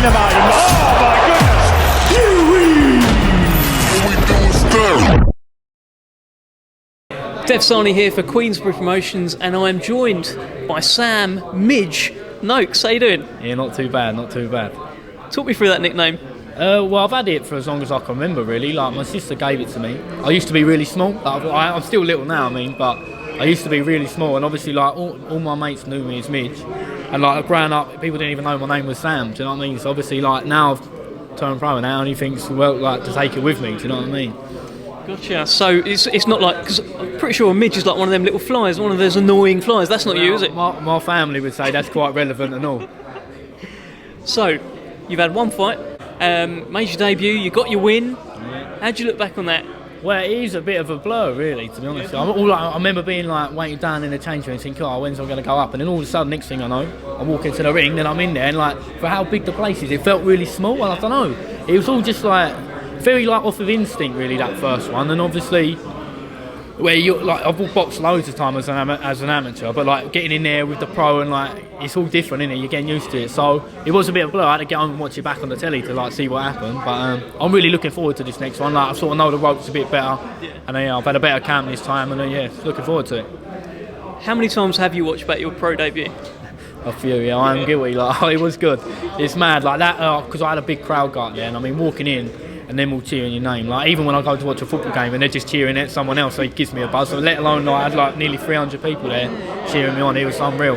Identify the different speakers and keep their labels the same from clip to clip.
Speaker 1: dynamite him. Oh my goodness!
Speaker 2: Dev Sahni here for Queensberry Promotions, and I am joined by Sam Midge Noakes. How you doing?
Speaker 3: Yeah, not too bad, not too bad.
Speaker 2: Talk me through that nickname.
Speaker 3: Well, I've had it for as long as I can remember, really. Like, my sister gave it to me. I used to be really small. Like, I'm still little now, but I used to be really small, and obviously, like, all my mates knew me as Midge. And, like, growing up, people didn't even know my name was Sam, do you know what I mean? So, obviously, like, now I've turned pro, and now only thinks, well, like, to take it with me, do you know what I mean?
Speaker 2: Gotcha. So it's not like, because I'm pretty sure a midge is like one of them little flies, one of those annoying flies. That's not you, is it?
Speaker 3: My family would say that's quite relevant and all.
Speaker 2: So, you've had one fight, made your debut, you got your win. Yeah. How'd you look back on that?
Speaker 3: Well, it is a bit of a blur, really, to be honest. I remember being like waiting down in the change room and thinking, oh, when's I going to go up? And then all of a sudden, next thing I know, I walk into the ring, then I'm in there, and like, for how big the place is, it felt really small. And I don't know, it was all just like very like off of instinct, really, that first one. And obviously, where you like, I've boxed loads of time as an amateur, but like getting in there with the pro and like it's all different, isn't it? You're getting used to it. So it was a bit of a blur. I had to get home and watch it back on the telly to like see what happened. But I'm really looking forward to this next one. Like, I sort of know the ropes a bit better, and I've had a better camp this time, and looking forward to it.
Speaker 2: How many times have you watched back your pro debut?
Speaker 3: A few, yeah. I'm guilty. Like, it was good. It's mad, like that, because I had a big crowd got there, and I mean walking in, and then we'll cheering your name. Like, even when I go to watch a football game and they're just cheering at someone else, so it gives me a buzz. So let alone, like, I had like nearly 300 people there cheering me on. It was unreal.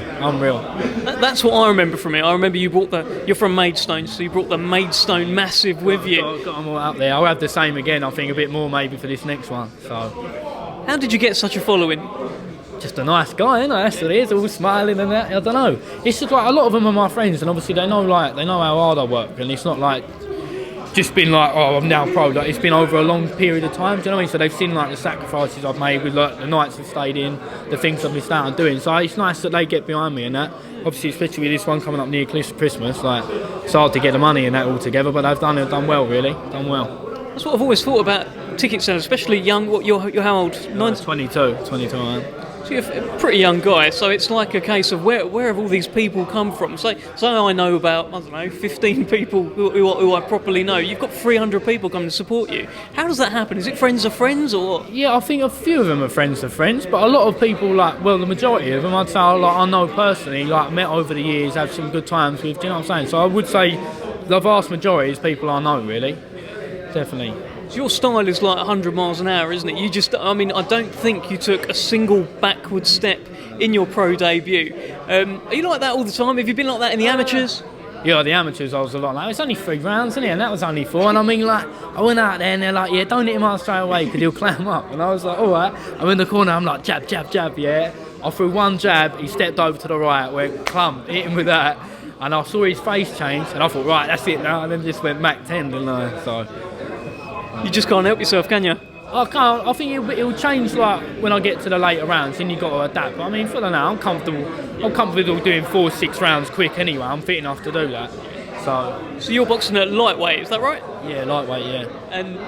Speaker 2: That's what I remember from it. I remember you brought you're from Maidstone, so you brought the Maidstone Massive with you.
Speaker 3: Got them all out there. I'll have the same again, I think, a bit more maybe for this next one. So,
Speaker 2: how did you get such a following?
Speaker 3: Just a nice guy, you know, that's what it is, all smiling and that. I don't know. It's just like a lot of them are my friends, and obviously they know how hard I work, and it's not like just been like, oh, I'm now pro. Like, it's been over a long period of time, do you know what I mean? So they've seen like the sacrifices I've made with like the nights I've stayed in, the things I've missed out on doing. So it's nice that they get behind me and that. Obviously, especially with this one coming up near Christmas, like, it's hard to get the money and that all together, but they've done well, really. Done well.
Speaker 2: That's what I've always thought about ticket sellers, especially young. What you're how old?
Speaker 3: 22 I am.
Speaker 2: So you're a pretty young guy, so it's like a case of where have all these people come from? So I know about, I don't know, 15 people who I properly know. You've got 300 people coming to support you. How does that happen? Is it friends of friends, or?
Speaker 3: Yeah, I think a few of them are friends of friends, but a lot of people, like, well, the majority of them, I'd say, like, I know personally, like, met over the years, had some good times with, do you know what I'm saying? So I would say the vast majority is people I know, really. Definitely.
Speaker 2: So your style is like 100 miles an hour, isn't it? I don't think you took a single backward step in your pro debut. Are you like that all the time? Have you been like that in the amateurs?
Speaker 3: Yeah, the amateurs I was a lot like, it's only 3 rounds, isn't it? And that was only 4. And I mean, like, I went out there and they're like, yeah, don't hit him out straight away because he'll clam up. And I was like, all right. I'm in the corner, I'm like, jab, jab, jab, yeah. I threw one jab, he stepped over to the right, went clump, hit him with that. And I saw his face change, and I thought, right, that's it now. And then just went Mach 10, didn't I? So
Speaker 2: you just can't help yourself, can you?
Speaker 3: I can't. I think it'll change like when I get to the later rounds, and you've got to adapt. But I mean, for the now, I'm comfortable doing 4-6 rounds quick anyway. I'm fit enough to do that. So
Speaker 2: you're boxing at lightweight, is that right?
Speaker 3: Yeah, lightweight, yeah.
Speaker 2: And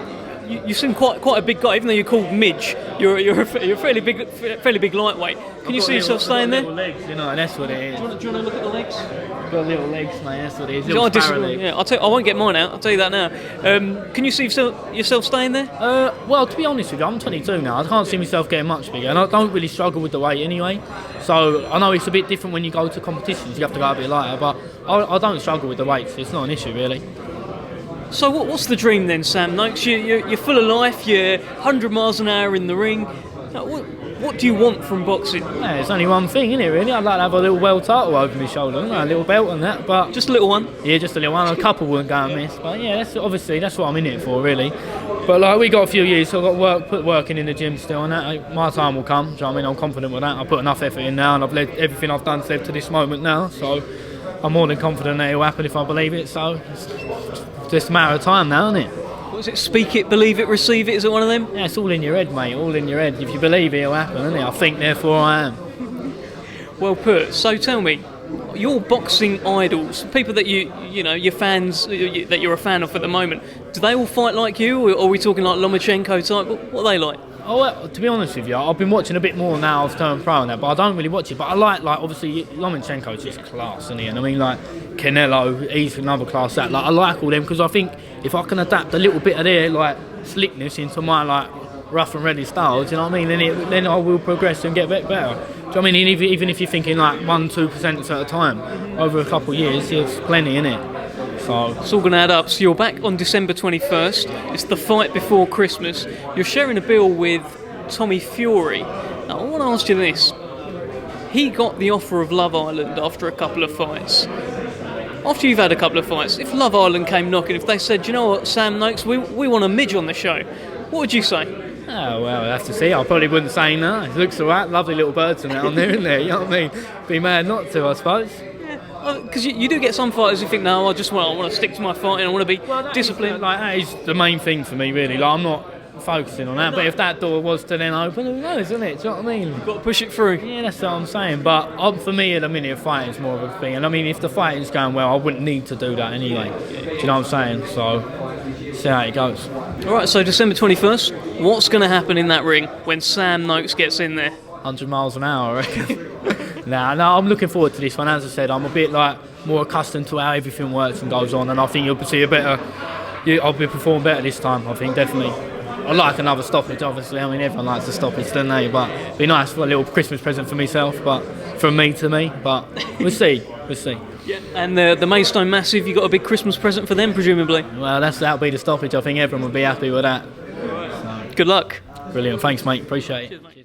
Speaker 2: you seem quite a big guy, even though you're called Midge. You're a fairly big lightweight. Can you see yourself staying there?
Speaker 3: Little legs, you know, and that's what it is.
Speaker 2: Do you want to look at the legs?
Speaker 3: Got little legs, mate. That's what it is. Little legs.
Speaker 2: Yeah, I won't get mine out. I'll tell you that now. Can you see yourself staying there?
Speaker 3: Well, to be honest with you, I'm 22 now. I can't see myself getting much bigger, and I don't really struggle with the weight anyway. So I know it's a bit different when you go to competitions. You have to go a bit lighter, but I don't struggle with the weights. It's not an issue really.
Speaker 2: So what's the dream then, Sam Noakes? You're full of life. You're 100 miles an hour in the ring. What do you want from boxing?
Speaker 3: Yeah, it's only one thing, isn't it, really? I'd like to have a little world title over my shoulder, a little belt and that, but...
Speaker 2: Just a little one?
Speaker 3: Yeah, just a little one. A couple wouldn't go amiss, but yeah, that's what I'm in it for, really. But like, we got a few years, so I've got put working in the gym still, and that, my time will come, do you know what I mean? I'm confident with that. I put enough effort in now, and I've led everything I've done to this moment now, so I'm more than confident that it'll happen if I believe it, so it's just a matter of time now, isn't it?
Speaker 2: What is it? Speak it, believe it, receive it? Is it one of them?
Speaker 3: Yeah, it's all in your head, mate. All in your head. If you believe it, it'll happen, isn't it? I think, therefore I am.
Speaker 2: Well put. So tell me, your boxing idols, people that your fans, that you're a fan of at the moment, do they all fight like you, or are we talking like Lomachenko type? What are they like?
Speaker 3: Oh, well, to be honest with you, I've been watching a bit more now. I've turned pro and that, but I don't really watch it. But I like obviously Lomachenko's just class, isn't he? And I mean, like Canelo, he's another class that. Like I like all them because I think if I can adapt a little bit of their like slickness into my like rough and ready style, do you know what I mean? Then I will progress and get a bit better. Do you know what I mean? Even if you're thinking like 1-2% at a time over a couple of years, it's plenty, innit? So
Speaker 2: it's all going to add up. So you're back on December 21st. It's the fight before Christmas. You're sharing a bill with Tommy Fury. Now, I want to ask you this. He got the offer of Love Island after a couple of fights. After you've had a couple of fights, if Love Island came knocking, if they said, you know what, Sam Noakes, we want a Midge on the show, what would you say?
Speaker 3: Oh, well, we'll have to see. I probably wouldn't say no. It looks alright. Lovely little birds and that on there, isn't there? You know what I mean? Be mad not to, I suppose.
Speaker 2: Because you do get some fighters who think, no, I want to stick to my fighting, I want to be disciplined.
Speaker 3: That is the main thing for me, really. Like, I'm not focusing on that, but if that door was to then open, who knows, isn't it? Do you know what I mean?
Speaker 2: You've got to push it through.
Speaker 3: Yeah, that's what I'm saying. But for me, at the minute, fighting's more of a thing. And I mean, if the fighting's going well, I wouldn't need to do that anyway. Do you know what I'm saying? So, see how it goes.
Speaker 2: All right, so December 21st, what's going to happen in that ring when Sam Noakes gets in there?
Speaker 3: 100 miles an hour, I reckon. No, I'm looking forward to this one. As I said, I'm a bit like more accustomed to how everything works and goes on, and I think you'll see I'll be performing better this time. I think definitely. I'd like another stoppage, obviously. I mean, everyone likes a stoppage, don't they? But it'd be nice for a little Christmas present for myself, but from me to me. But we'll see. We'll see.
Speaker 2: Yeah. And the Maidstone Massive, you got a big Christmas present for them, presumably.
Speaker 3: Well, that'll be the stoppage. I think everyone would be happy with that.
Speaker 2: Right. So. Good luck.
Speaker 3: Brilliant. Thanks, mate. Appreciate it.
Speaker 2: Cheers, mate.